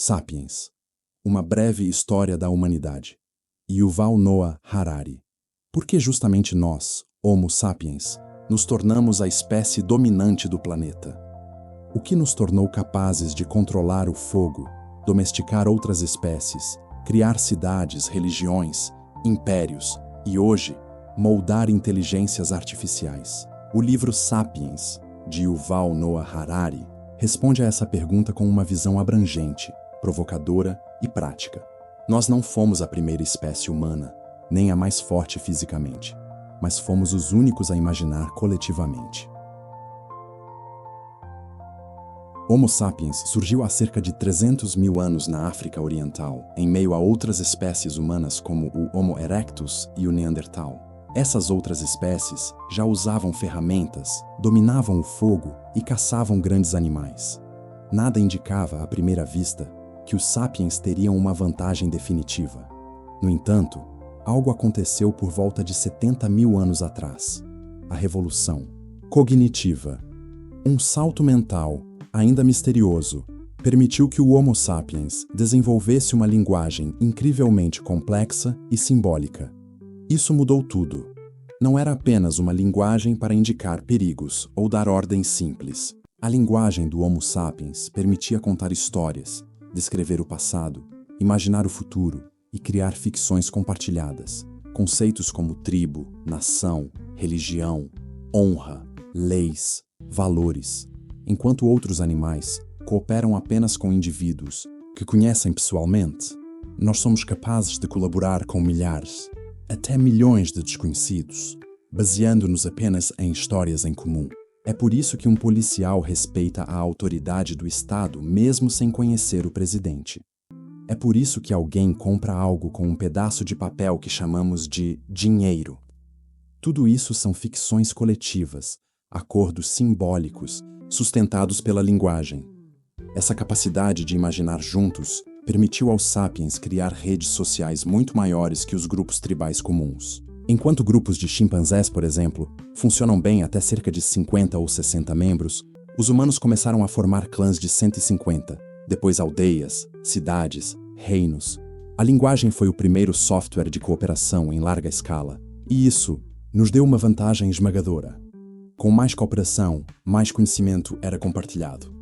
Sapiens. Uma breve história da humanidade. Yuval Noah Harari. Por que justamente nós, Homo sapiens, nos tornamos a espécie dominante do planeta? O que nos tornou capazes de controlar o fogo, domesticar outras espécies, criar cidades, religiões, impérios e, hoje, moldar inteligências artificiais? O livro Sapiens, de Yuval Noah Harari, responde a essa pergunta com uma visão abrangente, provocadora e prática. Nós não fomos a primeira espécie humana, nem a mais forte fisicamente, mas fomos os únicos a imaginar coletivamente. Homo sapiens surgiu há cerca de 300 mil anos na África Oriental, em meio a outras espécies humanas como o Homo erectus e o Neandertal. Essas outras espécies já usavam ferramentas, dominavam o fogo e caçavam grandes animais. Nada indicava, à primeira vista, que os sapiens teriam uma vantagem definitiva. No entanto, algo aconteceu por volta de 70 mil anos atrás. A revolução cognitiva. Um salto mental, ainda misterioso, permitiu que o Homo sapiens desenvolvesse uma linguagem incrivelmente complexa e simbólica. Isso mudou tudo. Não era apenas uma linguagem para indicar perigos ou dar ordens simples. A linguagem do Homo sapiens permitia contar histórias, descrever o passado, imaginar o futuro e criar ficções compartilhadas. Conceitos como tribo, nação, religião, honra, leis, valores. Enquanto outros animais cooperam apenas com indivíduos que conhecem pessoalmente, nós somos capazes de colaborar com milhares, até milhões de desconhecidos, baseando-nos apenas em histórias em comum. É por isso que um policial respeita a autoridade do Estado mesmo sem conhecer o presidente. É por isso que alguém compra algo com um pedaço de papel que chamamos de dinheiro. Tudo isso são ficções coletivas, acordos simbólicos, sustentados pela linguagem. Essa capacidade de imaginar juntos permitiu aos sapiens criar redes sociais muito maiores que os grupos tribais comuns. Enquanto grupos de chimpanzés, por exemplo, funcionam bem até cerca de 50 ou 60 membros, os humanos começaram a formar clãs de 150, depois aldeias, cidades, reinos. A linguagem foi o primeiro software de cooperação em larga escala, e isso nos deu uma vantagem esmagadora. Com mais cooperação, mais conhecimento era compartilhado.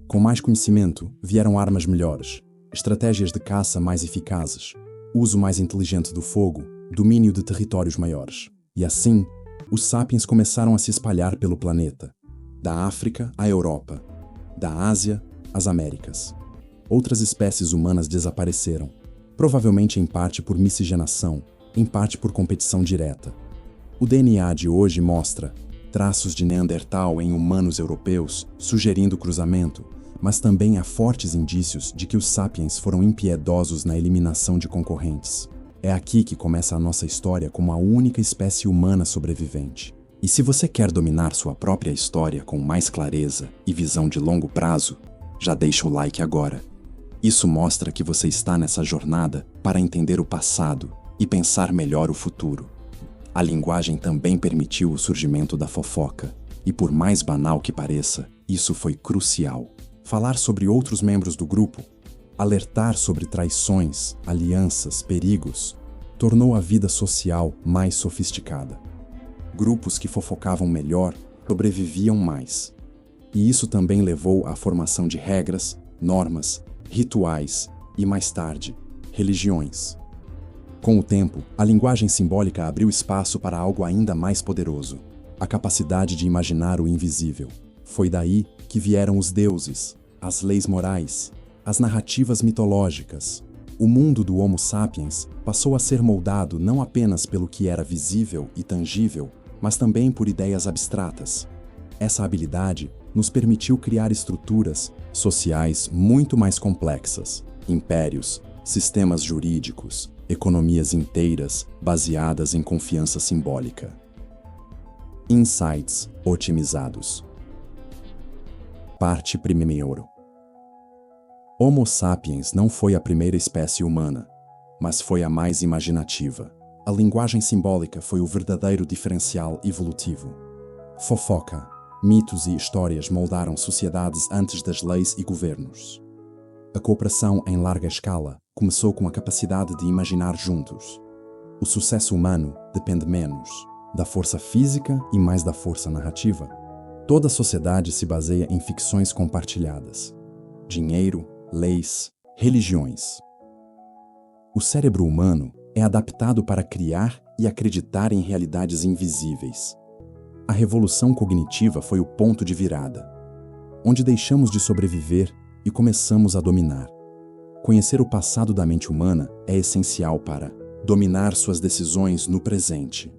Com mais conhecimento, vieram armas melhores, estratégias de caça mais eficazes, uso mais inteligente do fogo, domínio de territórios maiores. E assim, os sapiens começaram a se espalhar pelo planeta, da África à Europa, da Ásia às Américas. Outras espécies humanas desapareceram, provavelmente em parte por miscigenação, em parte por competição direta. O DNA de hoje mostra traços de Neandertal em humanos europeus, sugerindo cruzamento, mas também há fortes indícios de que os sapiens foram impiedosos na eliminação de concorrentes. É aqui que começa a nossa história como a única espécie humana sobrevivente. E se você quer dominar sua própria história com mais clareza e visão de longo prazo, já deixa o like agora. Isso mostra que você está nessa jornada para entender o passado e pensar melhor o futuro. A linguagem também permitiu o surgimento da fofoca, e por mais banal que pareça, isso foi crucial. Falar sobre outros membros do grupo, alertar sobre traições, alianças, perigos, tornou a vida social mais sofisticada. Grupos que fofocavam melhor sobreviviam mais. E isso também levou à formação de regras, normas, rituais e, mais tarde, religiões. Com o tempo, a linguagem simbólica abriu espaço para algo ainda mais poderoso: a capacidade de imaginar o invisível. Foi daí que vieram os deuses, as leis morais, as narrativas mitológicas. O mundo do Homo sapiens passou a ser moldado não apenas pelo que era visível e tangível, mas também por ideias abstratas. Essa habilidade nos permitiu criar estruturas sociais muito mais complexas, impérios, sistemas jurídicos, economias inteiras baseadas em confiança simbólica. Insights otimizados. Parte 1. Homo sapiens não foi a primeira espécie humana, mas foi a mais imaginativa. A linguagem simbólica foi o verdadeiro diferencial evolutivo. Fofoca, mitos e histórias moldaram sociedades antes das leis e governos. A cooperação em larga escala começou com a capacidade de imaginar juntos. O sucesso humano depende menos da força física e mais da força narrativa. Toda a sociedade se baseia em ficções compartilhadas: dinheiro, leis, religiões. O cérebro humano é adaptado para criar e acreditar em realidades invisíveis. A revolução cognitiva foi o ponto de virada, onde deixamos de sobreviver e começamos a dominar. Conhecer o passado da mente humana é essencial para dominar suas decisões no presente.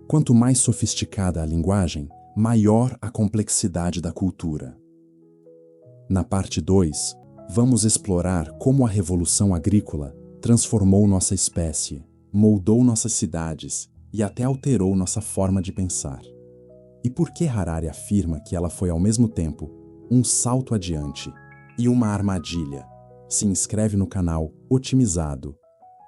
Quanto mais sofisticada a linguagem, maior a complexidade da cultura. Na parte 2, vamos explorar como a revolução agrícola transformou nossa espécie, moldou nossas cidades e até alterou nossa forma de pensar. E por que Harari afirma que ela foi ao mesmo tempo um salto adiante e uma armadilha? Se inscreve no canal Otimizado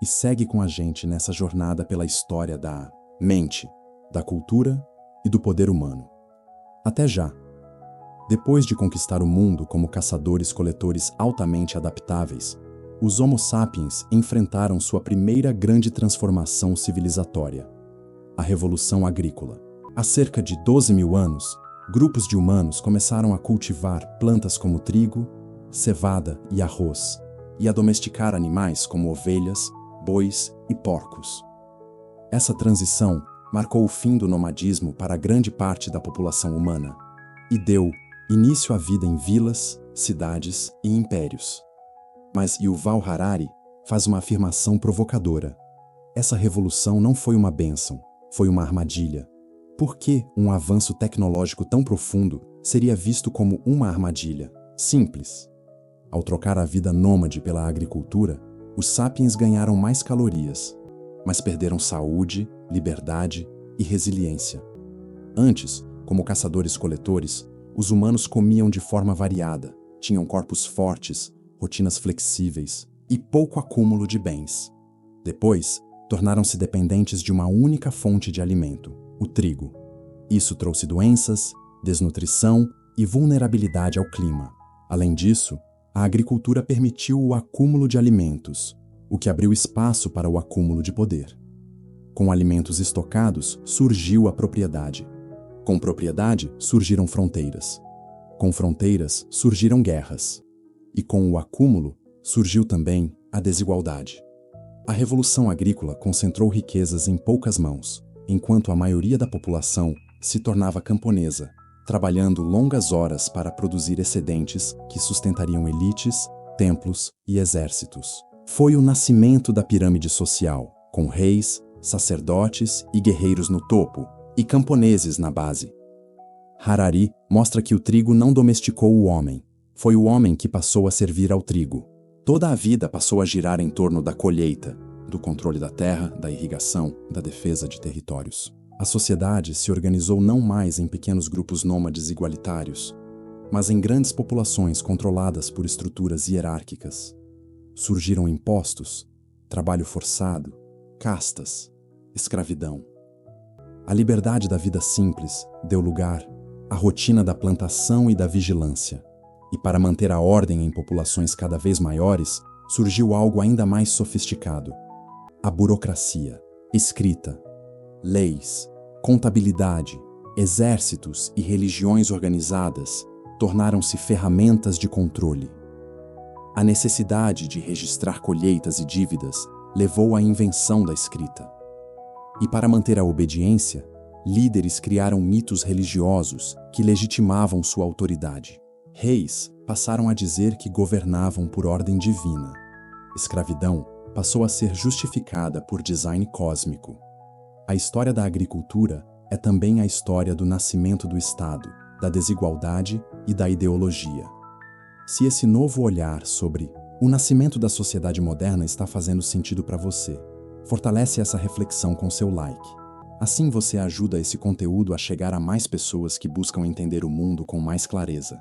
e segue com a gente nessa jornada pela história da mente, da cultura e do poder humano. Até já! Depois de conquistar o mundo como caçadores-coletores altamente adaptáveis, os Homo sapiens enfrentaram sua primeira grande transformação civilizatória: a Revolução Agrícola. Há cerca de 12 mil anos, grupos de humanos começaram a cultivar plantas como trigo, cevada e arroz, e a domesticar animais como ovelhas, bois e porcos. Essa transição marcou o fim do nomadismo para grande parte da população humana e deu início à vida em vilas, cidades e impérios. Mas Yuval Harari faz uma afirmação provocadora. Essa revolução não foi uma bênção, foi uma armadilha. Por que um avanço tecnológico tão profundo seria visto como uma armadilha? Simples. Ao trocar a vida nômade pela agricultura, os sapiens ganharam mais calorias, mas perderam saúde, liberdade e resiliência. Antes, como caçadores-coletores, os humanos comiam de forma variada, tinham corpos fortes, rotinas flexíveis e pouco acúmulo de bens. Depois, tornaram-se dependentes de uma única fonte de alimento: o trigo. Isso trouxe doenças, desnutrição e vulnerabilidade ao clima. Além disso, a agricultura permitiu o acúmulo de alimentos, o que abriu espaço para o acúmulo de poder. Com alimentos estocados, surgiu a propriedade. Com propriedade, surgiram fronteiras. Com fronteiras, surgiram guerras. E com o acúmulo, surgiu também a desigualdade. A Revolução Agrícola concentrou riquezas em poucas mãos, enquanto a maioria da população se tornava camponesa, trabalhando longas horas para produzir excedentes que sustentariam elites, templos e exércitos. Foi o nascimento da pirâmide social, com reis, sacerdotes e guerreiros no topo, e camponeses na base. Harari mostra que o trigo não domesticou o homem, foi o homem que passou a servir ao trigo. Toda a vida passou a girar em torno da colheita, do controle da terra, da irrigação, da defesa de territórios. A sociedade se organizou não mais em pequenos grupos nômades igualitários, mas em grandes populações controladas por estruturas hierárquicas. Surgiram impostos, trabalho forçado, castas, escravidão. A liberdade da vida simples deu lugar à rotina da plantação e da vigilância. E para manter a ordem em populações cada vez maiores, surgiu algo ainda mais sofisticado: a burocracia, escrita, leis, contabilidade, exércitos e religiões organizadas tornaram-se ferramentas de controle. A necessidade de registrar colheitas e dívidas levou à invenção da escrita. E para manter a obediência, líderes criaram mitos religiosos que legitimavam sua autoridade. Reis passaram a dizer que governavam por ordem divina. Escravidão passou a ser justificada por design cósmico. A história da agricultura é também a história do nascimento do Estado, da desigualdade e da ideologia. Se esse novo olhar sobre o nascimento da sociedade moderna está fazendo sentido para você, fortalece essa reflexão com seu like. Assim você ajuda esse conteúdo a chegar a mais pessoas que buscam entender o mundo com mais clareza.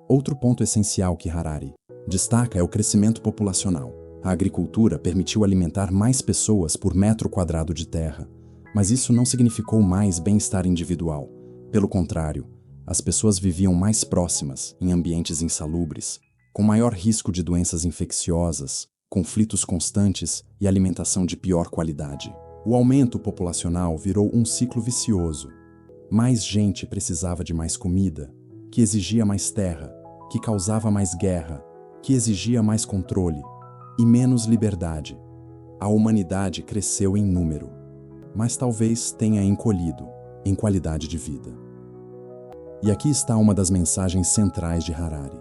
Outro ponto essencial que Harari destaca é o crescimento populacional. A agricultura permitiu alimentar mais pessoas por metro quadrado de terra, mas isso não significou mais bem-estar individual. Pelo contrário, as pessoas viviam mais próximas, em ambientes insalubres, com maior risco de doenças infecciosas, conflitos constantes e alimentação de pior qualidade. O aumento populacional virou um ciclo vicioso. Mais gente precisava de mais comida, que exigia mais terra, que causava mais guerra, que exigia mais controle e menos liberdade. A humanidade cresceu em número, mas talvez tenha encolhido em qualidade de vida. E aqui está uma das mensagens centrais de Harari.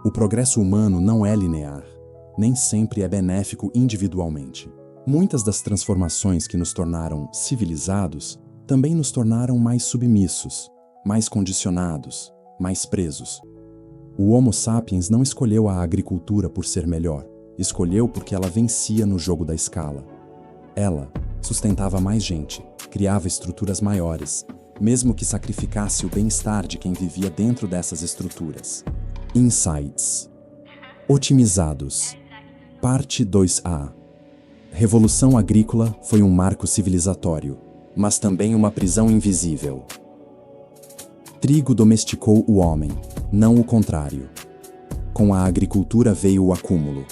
O progresso humano não é linear, nem sempre é benéfico individualmente. Muitas das transformações que nos tornaram civilizados também nos tornaram mais submissos, mais condicionados, mais presos. O Homo sapiens não escolheu a agricultura por ser melhor, escolheu porque ela vencia no jogo da escala. Ela sustentava mais gente, criava estruturas maiores, mesmo que sacrificasse o bem-estar de quem vivia dentro dessas estruturas. Insights. Otimizados. Parte 2a. Revolução agrícola foi um marco civilizatório, mas também uma prisão invisível. Trigo domesticou o homem, não o contrário. Com a agricultura veio o acúmulo.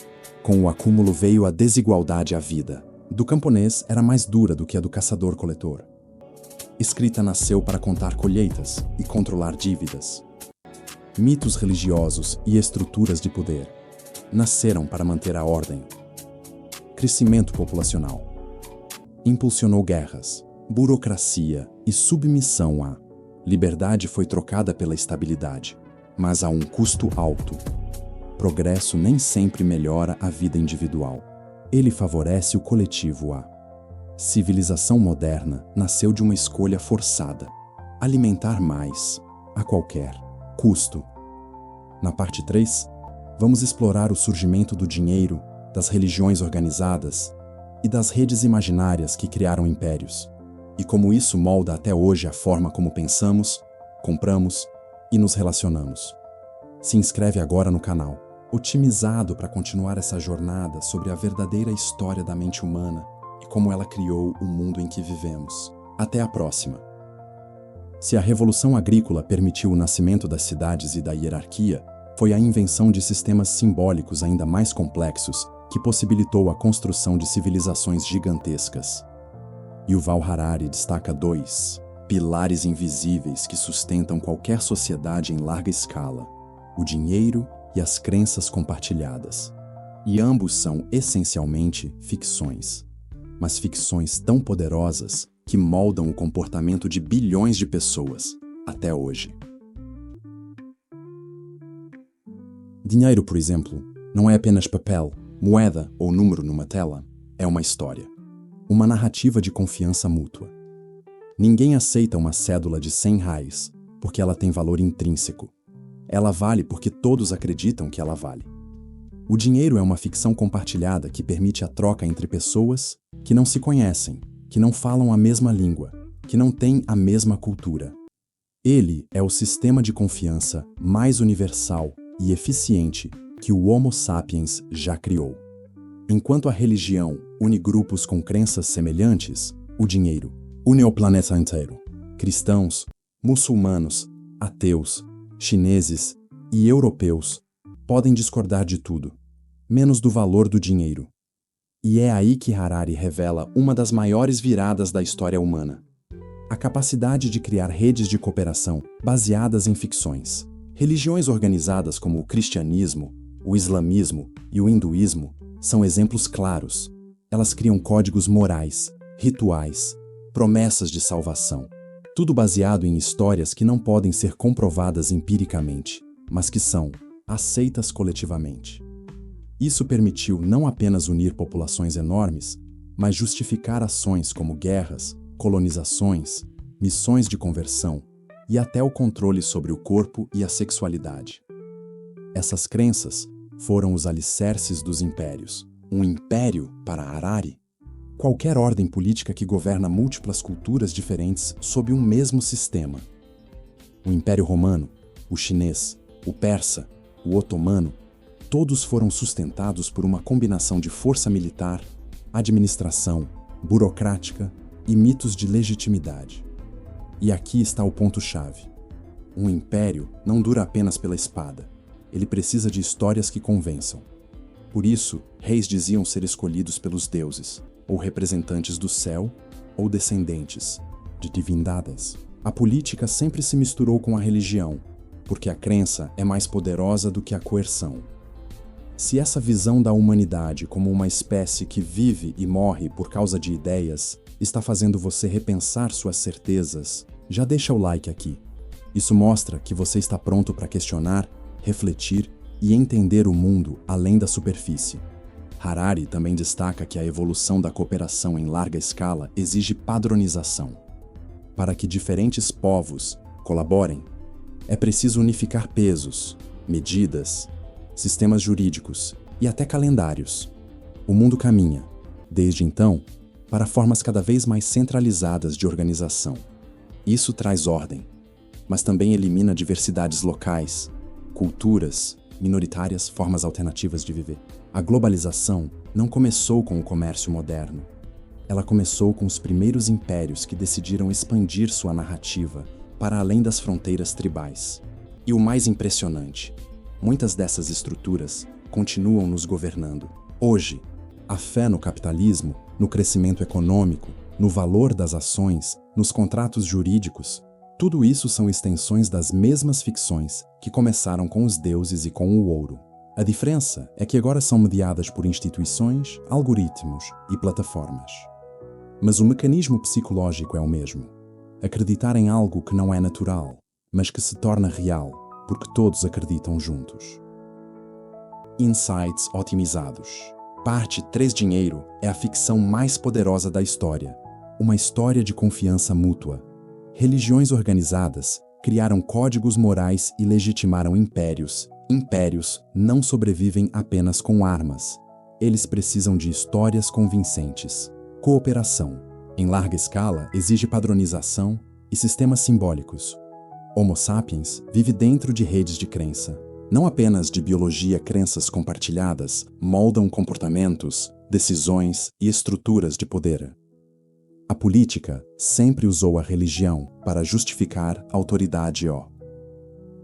Com o acúmulo veio a desigualdade à vida. Do camponês era mais dura do que a do caçador-coletor. Escrita nasceu para contar colheitas e controlar dívidas. Mitos religiosos e estruturas de poder nasceram para manter a ordem. Crescimento populacional impulsionou guerras, burocracia e submissão à liberdade foi trocada pela estabilidade, mas a um custo alto. Progresso nem sempre melhora a vida individual. Ele favorece o coletivo. A civilização moderna nasceu de uma escolha forçada: alimentar mais, a qualquer custo. Na parte 3, vamos explorar o surgimento do dinheiro, das religiões organizadas e das redes imaginárias que criaram impérios, e como isso molda até hoje a forma como pensamos, compramos e nos relacionamos. Se inscreve agora no canal, otimizado para continuar essa jornada sobre a verdadeira história da mente humana e como ela criou o mundo em que vivemos. Até a próxima! Se a Revolução Agrícola permitiu o nascimento das cidades e da hierarquia, foi a invenção de sistemas simbólicos ainda mais complexos que possibilitou a construção de civilizações gigantescas. Yuval Harari destaca 2 pilares invisíveis que sustentam qualquer sociedade em larga escala: o dinheiro e as crenças compartilhadas. E ambos são essencialmente ficções, mas ficções tão poderosas que moldam o comportamento de bilhões de pessoas até hoje. Dinheiro, por exemplo, não é apenas papel, moeda ou número numa tela, é uma história. Uma narrativa de confiança mútua. Ninguém aceita uma cédula de R$100 porque ela tem valor intrínseco. Ela vale porque todos acreditam que ela vale. O dinheiro é uma ficção compartilhada que permite a troca entre pessoas que não se conhecem, que não falam a mesma língua, que não têm a mesma cultura. Ele é o sistema de confiança mais universal e eficiente que o Homo sapiens já criou. Enquanto a religião une grupos com crenças semelhantes, o dinheiro une o planeta inteiro. Cristãos, muçulmanos, ateus, chineses e europeus podem discordar de tudo, menos do valor do dinheiro. E é aí que Harari revela uma das maiores viradas da história humana: a capacidade de criar redes de cooperação baseadas em ficções. Religiões organizadas como o cristianismo, o islamismo e o hinduísmo são exemplos claros. Elas criam códigos morais, rituais, promessas de salvação. Tudo baseado em histórias que não podem ser comprovadas empiricamente, mas que são aceitas coletivamente. Isso permitiu não apenas unir populações enormes, mas justificar ações como guerras, colonizações, missões de conversão e até o controle sobre o corpo e a sexualidade. Essas crenças foram os alicerces dos impérios. Um império, para Harari, qualquer ordem política que governa múltiplas culturas diferentes sob um mesmo sistema. O Império Romano, o chinês, o persa, o otomano, todos foram sustentados por uma combinação de força militar, administração, burocrática e mitos de legitimidade. E aqui está o ponto-chave. Um império não dura apenas pela espada. ele precisa de histórias que convençam. Por isso, reis diziam ser escolhidos pelos deuses, ou representantes do céu, ou descendentes de divindades. A política sempre se misturou com a religião, porque a crença é mais poderosa do que a coerção. Se essa visão da humanidade como uma espécie que vive e morre por causa de ideias está fazendo você repensar suas certezas, já deixa o like aqui. Isso mostra que você está pronto para questionar, refletir e entender o mundo além da superfície. Harari também destaca que a evolução da cooperação em larga escala exige padronização. Para que diferentes povos colaborem, é preciso unificar pesos, medidas, sistemas jurídicos e até calendários. O mundo caminha, desde então, para formas cada vez mais centralizadas de organização. Isso traz ordem, mas também elimina diversidades locais, culturas, minoritárias, formas alternativas de viver. A globalização não começou com o comércio moderno. Ela começou com os primeiros impérios que decidiram expandir sua narrativa para além das fronteiras tribais. E o mais impressionante, muitas dessas estruturas continuam nos governando. Hoje, a fé no capitalismo, no crescimento econômico, no valor das ações, nos contratos jurídicos, tudo isso são extensões das mesmas ficções que começaram com os deuses e com o ouro. A diferença é que agora são mediadas por instituições, algoritmos e plataformas. Mas o mecanismo psicológico é o mesmo. Acreditar em algo que não é natural, mas que se torna real, porque todos acreditam juntos. Insights otimizados. Parte 3 Dinheiro é a ficção mais poderosa da história. Uma história de confiança mútua. Religiões organizadas criaram códigos morais e legitimaram impérios. Impérios não sobrevivem apenas com armas. Eles precisam de histórias convincentes. Cooperação. Em larga escala, exige padronização e sistemas simbólicos. Homo sapiens vive dentro de redes de crença. Não apenas de biologia, crenças compartilhadas moldam comportamentos, decisões e estruturas de poder. A política sempre usou a religião para justificar autoridade.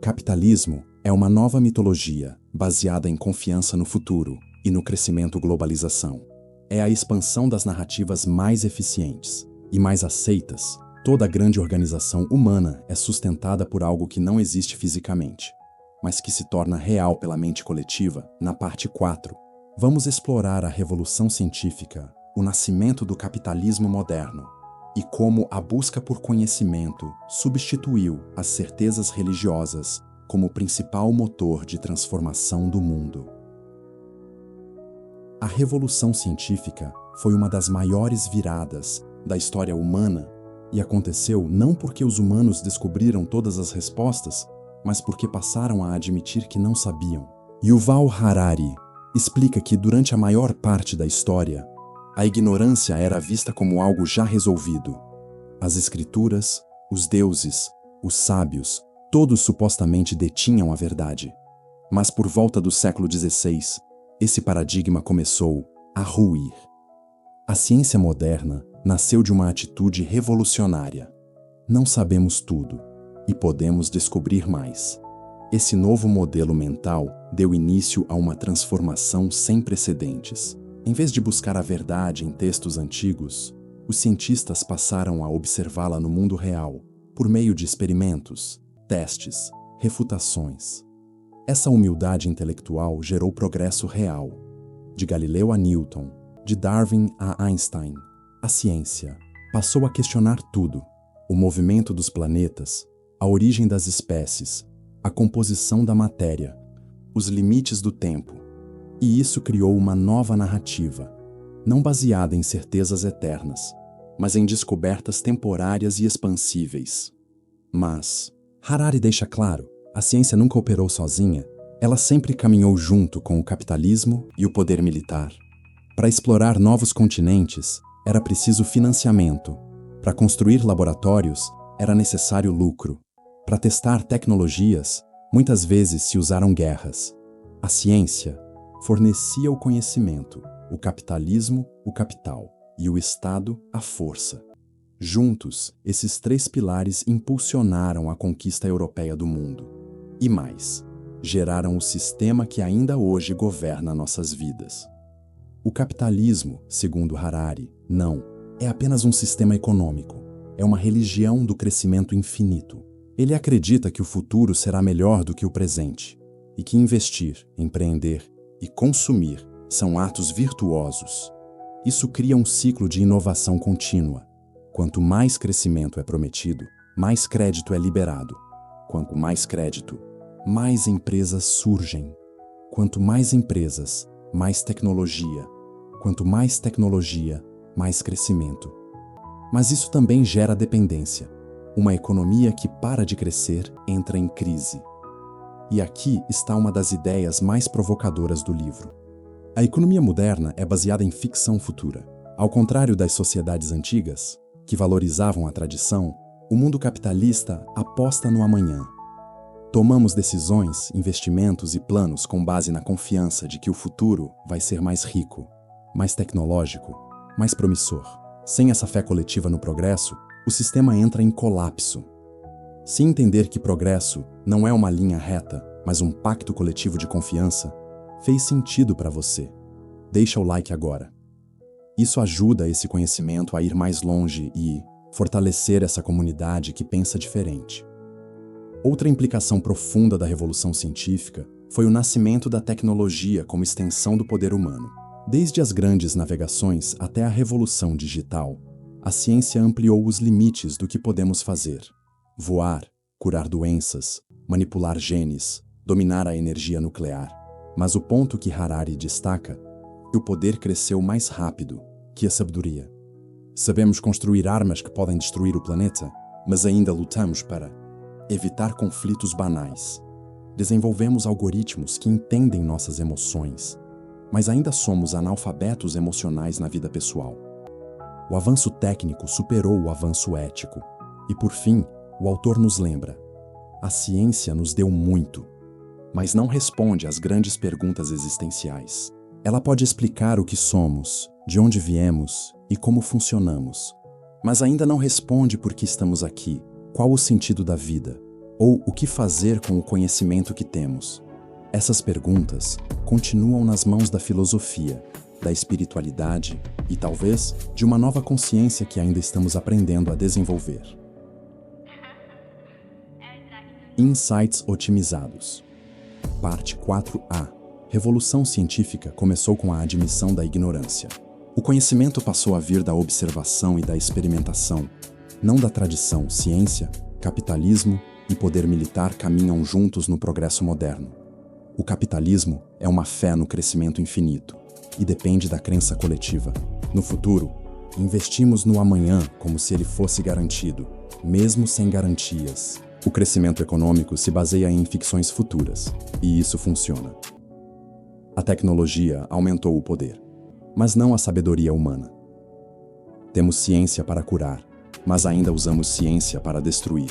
Capitalismo é uma nova mitologia baseada em confiança no futuro e no crescimento globalização. É a expansão das narrativas mais eficientes e mais aceitas. Toda grande organização humana é sustentada por algo que não existe fisicamente, mas que se torna real pela mente coletiva. Na parte 4, vamos explorar a revolução científica, o nascimento do capitalismo moderno e como a busca por conhecimento substituiu as certezas religiosas como principal motor de transformação do mundo. A Revolução Científica foi uma das maiores viradas da história humana e aconteceu não porque os humanos descobriram todas as respostas, mas porque passaram a admitir que não sabiam. Yuval Harari explica que durante a maior parte da história, a ignorância era vista como algo já resolvido. As escrituras, os deuses, os sábios, todos supostamente detinham a verdade. Mas por volta do século XVI, esse paradigma começou a ruir. A ciência moderna nasceu de uma atitude revolucionária. Não sabemos tudo e podemos descobrir mais. Esse novo modelo mental deu início a uma transformação sem precedentes. Em vez de buscar a verdade em textos antigos, os cientistas passaram a observá-la no mundo real, por meio de experimentos, testes, refutações. Essa humildade intelectual gerou progresso real. De Galileu a Newton, de Darwin a Einstein, a ciência passou a questionar tudo: o movimento dos planetas, a origem das espécies, a composição da matéria, os limites do tempo. E isso criou uma nova narrativa, não baseada em certezas eternas, mas em descobertas temporárias e expansíveis. Mas, Harari deixa claro, a ciência nunca operou sozinha, ela sempre caminhou junto com o capitalismo e o poder militar. Para explorar novos continentes, era preciso financiamento. Para construir laboratórios, era necessário lucro. Para testar tecnologias, muitas vezes se usaram guerras. A ciência fornecia o conhecimento, o capitalismo, o capital, e o Estado, a força. Juntos, esses três pilares impulsionaram a conquista europeia do mundo. E mais, geraram o sistema que ainda hoje governa nossas vidas. O capitalismo, segundo Harari, não é apenas um sistema econômico, é uma religião do crescimento infinito. Ele acredita que o futuro será melhor do que o presente e que investir, empreender e consumir são atos virtuosos. Isso cria um ciclo de inovação contínua. Quanto mais crescimento é prometido, mais crédito é liberado. Quanto mais crédito, mais empresas surgem. Quanto mais empresas, mais tecnologia. Quanto mais tecnologia, mais crescimento. Mas isso também gera dependência. Uma economia que para de crescer entra em crise. E aqui está uma das ideias mais provocadoras do livro. A economia moderna é baseada em ficção futura. Ao contrário das sociedades antigas, que valorizavam a tradição, o mundo capitalista aposta no amanhã. Tomamos decisões, investimentos e planos com base na confiança de que o futuro vai ser mais rico, mais tecnológico, mais promissor. Sem essa fé coletiva no progresso, o sistema entra em colapso. Se entender que progresso não é uma linha reta, mas um pacto coletivo de confiança, fez sentido para você. Deixa o like agora. Isso ajuda esse conhecimento a ir mais longe e fortalecer essa comunidade que pensa diferente. Outra implicação profunda da revolução científica foi o nascimento da tecnologia como extensão do poder humano. Desde as grandes navegações até a revolução digital, a ciência ampliou os limites do que podemos fazer. Voar, curar doenças, manipular genes, dominar a energia nuclear. Mas o ponto que Harari destaca é que o poder cresceu mais rápido que a sabedoria. Sabemos construir armas que podem destruir o planeta, mas ainda lutamos para evitar conflitos banais. Desenvolvemos algoritmos que entendem nossas emoções, mas ainda somos analfabetos emocionais na vida pessoal. O avanço técnico superou o avanço ético. E por fim, o autor nos lembra: a ciência nos deu muito, mas não responde às grandes perguntas existenciais. Ela pode explicar o que somos, de onde viemos e como funcionamos, mas ainda não responde por que estamos aqui, qual o sentido da vida, ou o que fazer com o conhecimento que temos. Essas perguntas continuam nas mãos da filosofia, da espiritualidade e, talvez, de uma nova consciência que ainda estamos aprendendo a desenvolver. Insights otimizados. Parte 4A. Revolução científica começou com a admissão da ignorância. O conhecimento passou a vir da observação e da experimentação, não da tradição. Ciência, capitalismo e poder militar caminham juntos no progresso moderno. O capitalismo é uma fé no crescimento infinito e depende da crença coletiva. No futuro, investimos no amanhã como se ele fosse garantido, mesmo sem garantias. O crescimento econômico se baseia em ficções futuras, e isso funciona. A tecnologia aumentou o poder, mas não a sabedoria humana. Temos ciência para curar, mas ainda usamos ciência para destruir.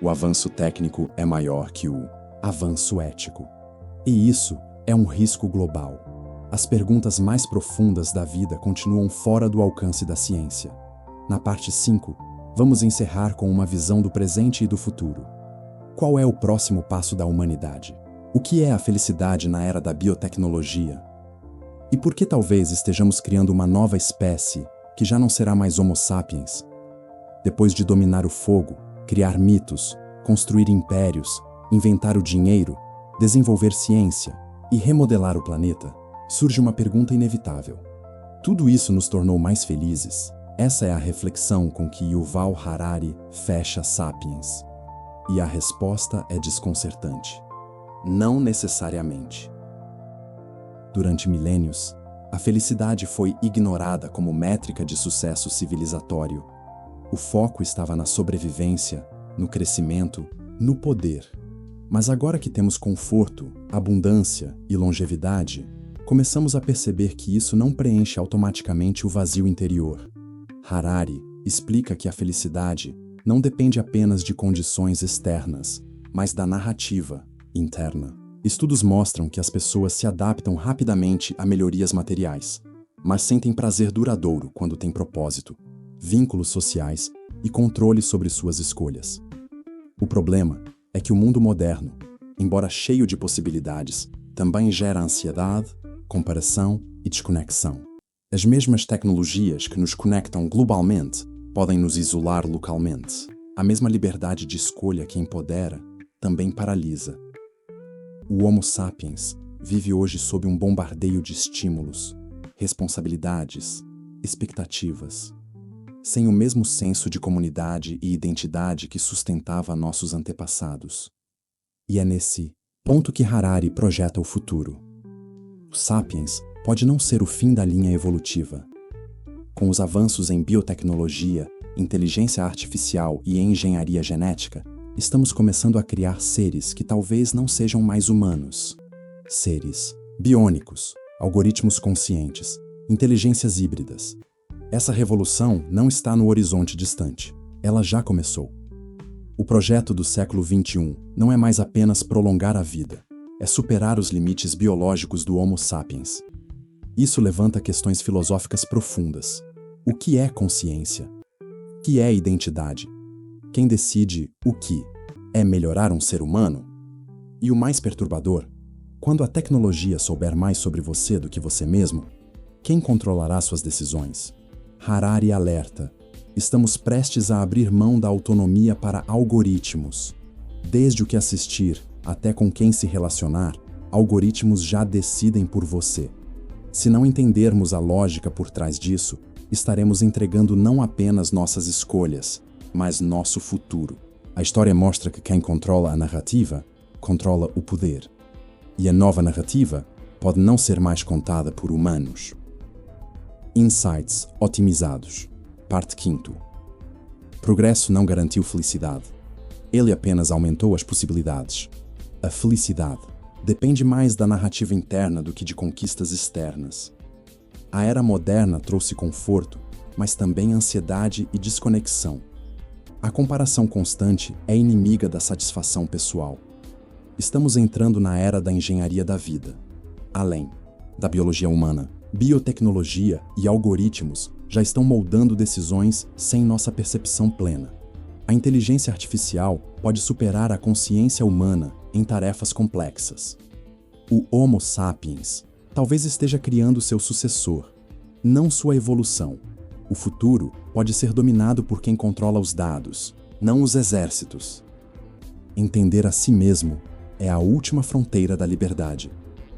O avanço técnico é maior que o avanço ético. E isso é um risco global. As perguntas mais profundas da vida continuam fora do alcance da ciência. Na parte 5, vamos encerrar com uma visão do presente e do futuro. Qual é o próximo passo da humanidade? O que é a felicidade na era da biotecnologia? E por que talvez estejamos criando uma nova espécie que já não será mais Homo sapiens? Depois de dominar o fogo, criar mitos, construir impérios, inventar o dinheiro, desenvolver ciência e remodelar o planeta, surge uma pergunta inevitável. Tudo isso nos tornou mais felizes? Essa é a reflexão com que Yuval Harari fecha Sapiens. E a resposta é desconcertante. Não necessariamente. Durante milênios, a felicidade foi ignorada como métrica de sucesso civilizatório. O foco estava na sobrevivência, no crescimento, no poder. Mas agora que temos conforto, abundância e longevidade, começamos a perceber que isso não preenche automaticamente o vazio interior. Harari explica que a felicidade não depende apenas de condições externas, mas da narrativa interna. Estudos mostram que as pessoas se adaptam rapidamente a melhorias materiais, mas sentem prazer duradouro quando têm propósito, vínculos sociais e controle sobre suas escolhas. O problema é que o mundo moderno, embora cheio de possibilidades, também gera ansiedade, comparação e desconexão. As mesmas tecnologias que nos conectam globalmente podem nos isolar localmente. A mesma liberdade de escolha que empodera também paralisa. O Homo sapiens vive hoje sob um bombardeio de estímulos, responsabilidades, expectativas, sem o mesmo senso de comunidade e identidade que sustentava nossos antepassados. E é nesse ponto que Harari projeta o futuro. O Sapiens pode não ser o fim da linha evolutiva. Com os avanços em biotecnologia, inteligência artificial e engenharia genética, estamos começando a criar seres que talvez não sejam mais humanos. Seres biônicos, algoritmos conscientes, inteligências híbridas. Essa revolução não está no horizonte distante. Ela já começou. O projeto do século XXI não é mais apenas prolongar a vida, é superar os limites biológicos do Homo sapiens. Isso levanta questões filosóficas profundas. O que é consciência? O que é identidade? Quem decide o que é melhorar um ser humano? E o mais perturbador, quando a tecnologia souber mais sobre você do que você mesmo, quem controlará suas decisões? Harari alerta: estamos prestes a abrir mão da autonomia para algoritmos. Desde o que assistir até com quem se relacionar, algoritmos já decidem por você. Se não entendermos a lógica por trás disso, estaremos entregando não apenas nossas escolhas, mas nosso futuro. A história mostra que quem controla a narrativa, controla o poder. E a nova narrativa pode não ser mais contada por humanos. Insights otimizados. Parte 5. Progresso não garantiu felicidade. Ele apenas aumentou as possibilidades. A felicidade depende mais da narrativa interna do que de conquistas externas. A era moderna trouxe conforto, mas também ansiedade e desconexão. A comparação constante é inimiga da satisfação pessoal. Estamos entrando na era da engenharia da vida. Além da biologia humana, biotecnologia e algoritmos já estão moldando decisões sem nossa percepção plena. A inteligência artificial pode superar a consciência humana em tarefas complexas. O Homo sapiens talvez esteja criando seu sucessor, não sua evolução. O futuro pode ser dominado por quem controla os dados, não os exércitos. Entender a si mesmo é a última fronteira da liberdade,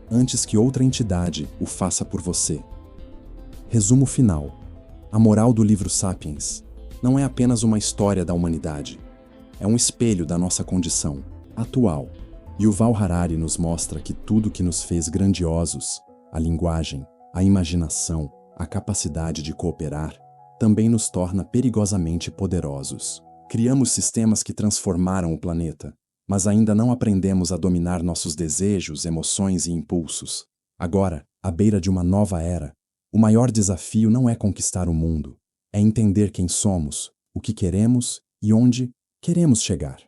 antes que outra entidade o faça por você. Resumo final. A moral do livro Sapiens não é apenas uma história da humanidade. É um espelho da nossa condição atual. Yuval Harari nos mostra que tudo que nos fez grandiosos, a linguagem, a imaginação, a capacidade de cooperar, também nos torna perigosamente poderosos. Criamos sistemas que transformaram o planeta, mas ainda não aprendemos a dominar nossos desejos, emoções e impulsos. Agora, à beira de uma nova era, o maior desafio não é conquistar o mundo, é entender quem somos, o que queremos e onde queremos chegar.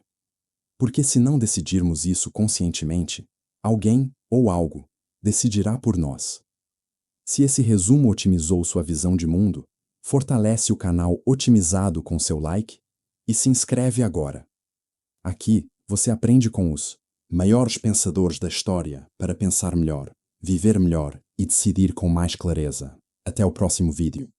Porque se não decidirmos isso conscientemente, alguém ou algo decidirá por nós. Se esse resumo otimizou sua visão de mundo, fortalece o canal Otimizado com seu like e se inscreve agora. Aqui você aprende com os maiores pensadores da história para pensar melhor, viver melhor e decidir com mais clareza. Até o próximo vídeo.